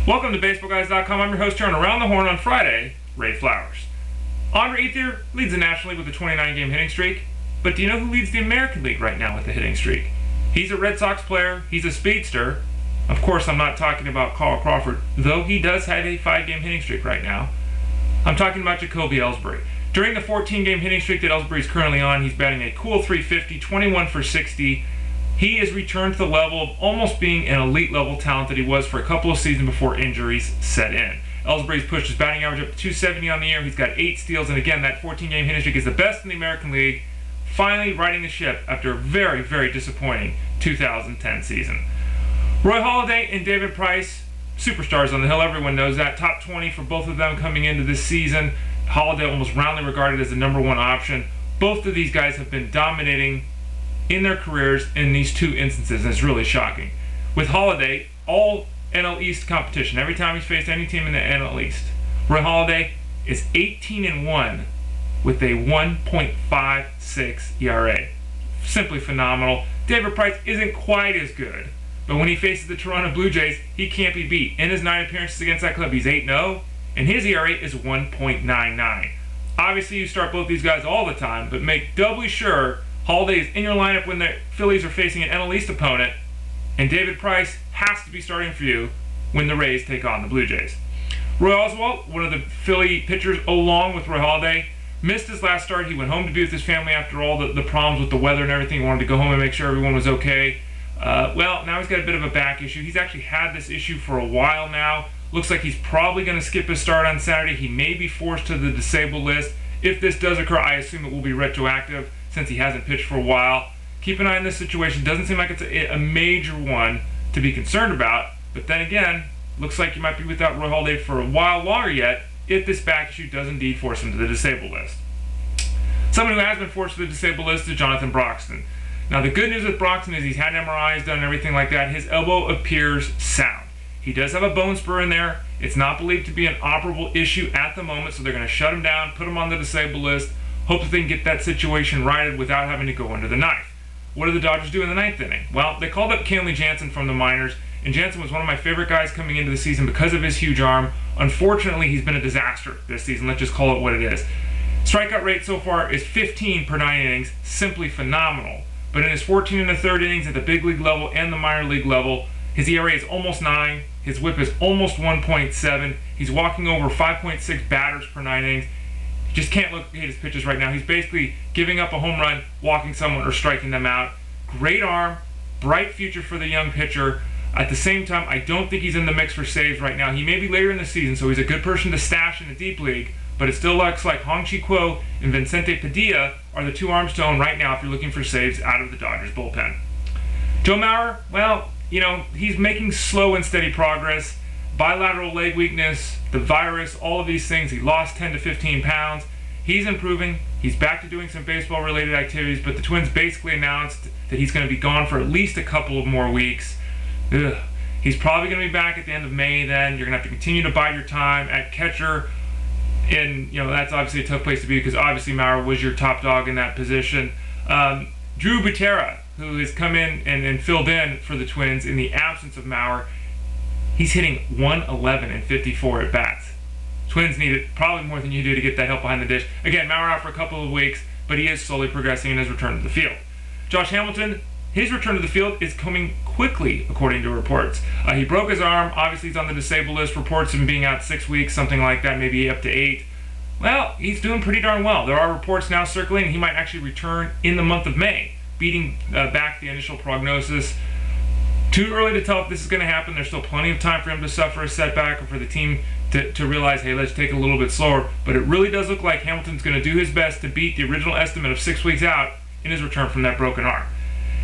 Welcome to BaseballGuys.com. I'm your host here on Around the Horn on Friday, Ray Flowers. Andre Ethier leads the National League with a 29-game hitting streak, but do you know who leads the American League right now with the hitting streak? He's a Red Sox player, he's a speedster. Of course, I'm not talking about Carl Crawford, though he does have a 5-game hitting streak right now. I'm talking about Jacoby Ellsbury. During the 14-game hitting streak that Ellsbury is currently on, he's batting a cool .350, 21 for 60. He has returned to the level of almost being an elite level talent that he was for a couple of seasons before injuries set in. Ellsbury's pushed his batting average up to 270 on the year. He's got 8 steals, and again, that 14-game hitting streak is the best in the American League, finally righting the ship after a very, very disappointing 2010 season. Roy Halladay and David Price, superstars on the hill, everyone knows that. Top 20 for both of them coming into this season. Halladay almost roundly regarded as the #1 option. Both of these guys have been dominating in their careers in these two instances, and it's really shocking. With Halladay, all NL East competition, every time he's faced any team in the NL East, Roy Halladay is 18-1 with a 1.56 ERA. Simply phenomenal. David Price isn't quite as good, but when he faces the Toronto Blue Jays, he can't be beat. In his 9 appearances against that club, he's 8-0, and his ERA is 1.99. Obviously, you start both these guys all the time, but make doubly sure Halladay is in your lineup when the Phillies are facing an NL East opponent, and David Price has to be starting for you when the Rays take on the Blue Jays. Roy Oswalt, one of the Philly pitchers along with Roy Halladay, missed his last start. He went home to be with his family after all the problems with the weather and everything. He wanted to go home and make sure everyone was okay. Well, now he's got a bit of a back issue. He's actually had this issue for a while now. Looks like he's probably going to skip his start on Saturday. He may be forced to the disabled list. If this does occur, I assume it will be retroactive since he hasn't pitched for a while. Keep an eye on this situation. Doesn't seem like it's a major one to be concerned about, but then again, looks like you might be without Roy Halladay for a while longer yet if this back issue does indeed force him to the disabled list. Someone who has been forced to the disabled list is Jonathan Broxton. Now, the good news with Broxton is he's had MRIs done and everything like that. His elbow appears sound. He does have a bone spur in there. It's not believed to be an operable issue at the moment, so they're going to shut him down, put him on the disabled list, hope that they can get that situation righted without having to go under the knife. What did the Dodgers do in the 9th inning? Well, they called up Kenley Jansen from the minors, and Jansen was one of my favorite guys coming into the season because of his huge arm. Unfortunately, he's been a disaster this season. Let's just call it what it is. Strikeout rate so far is 15 per 9 innings, simply phenomenal. But in his 14 1/3 innings at the big league level and the minor league level, his ERA is almost 9. His whip is almost 1.7. He's walking over 5.6 batters per 9 innings. You just can't look at his pitches right now. He's basically giving up a home run, walking someone, or striking them out. Great arm, bright future for the young pitcher. At the same time, I don't think he's in the mix for saves right now. He may be later in the season, so he's a good person to stash in a deep league, but it still looks like Hong-Chih and Vicente Padilla are the 2 arms to own right now if you're looking for saves out of the Dodgers bullpen. Joe Mauer, well, you know, he's making slow and steady progress. Bilateral leg weakness, the virus, all of these things. He lost 10 to 15 pounds. He's improving. He's back to doing some baseball-related activities, but the Twins basically announced that he's going to be gone for at least a couple of more weeks. Ugh. He's probably going to be back at the end of May then. You're going to have to continue to bide your time at catcher. And, you know, that's obviously a tough place to be because obviously Mauer was your top dog in that position. Drew Butera, who has come in and filled in for the Twins in the absence of Mauer, he's hitting 111 and 54 at bats. Twins need it probably more than you do to get that help behind the dish. Again, Mauer out for a couple of weeks, but he is slowly progressing in his return to the field. Josh Hamilton, his return to the field is coming quickly, according to reports. He broke his arm. Obviously, he's on the disabled list. Reports of him being out 6 weeks, something like that, maybe up to 8. Well, he's doing pretty darn well. There are reports now circulating he might actually return in the month of May, beating back the initial prognosis. Too early to tell if this is going to happen. There's still plenty of time for him to suffer a setback or for the team to realize, hey, let's take it a little bit slower. But it really does look like Hamilton's going to do his best to beat the original estimate of 6 weeks out in his return from that broken arm.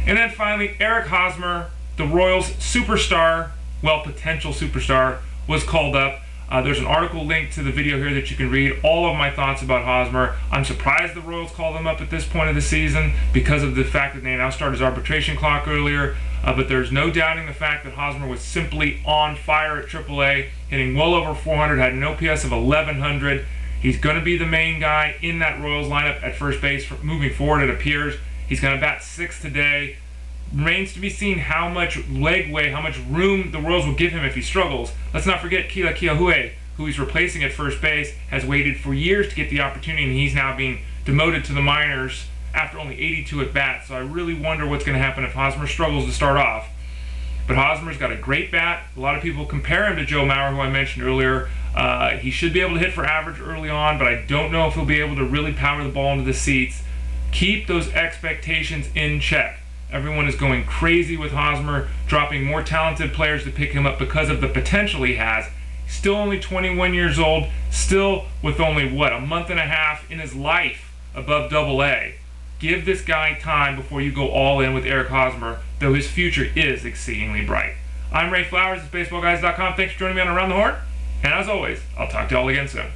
And then finally, Eric Hosmer, the Royals' superstar, well, potential superstar, was called up. There's an article linked to the video here that you can read all of my thoughts about Hosmer. I'm surprised the Royals called him up at this point of the season because of the fact that they now started his arbitration clock earlier. But there's no doubting the fact that Hosmer was simply on fire at AAA, hitting well over 400, had an OPS of 1100. He's going to be the main guy in that Royals lineup at first base moving forward, it appears. He's going to bat 6th today. Remains to be seen how much legway, how much room the Royals will give him if he struggles. Let's not forget Kila Kiahue, who he's replacing at first base, has waited for years to get the opportunity, and he's now being demoted to the minors after only 82 at-bats. So I really wonder what's going to happen if Hosmer struggles to start off. But Hosmer's got a great bat. A lot of people compare him to Joe Mauer, who I mentioned earlier. He should be able to hit for average early on, but I don't know if he'll be able to really power the ball into the seats. Keep those expectations in check. Everyone is going crazy with Hosmer, dropping more talented players to pick him up because of the potential he has. Still only 21 years old, still with only, a month and a half in his life above Double-A. Give this guy time before you go all in with Eric Hosmer, though his future is exceedingly bright. I'm Ray Flowers at BaseballGuys.com. Thanks for joining me on Around the Horn, and as always, I'll talk to y'all again soon.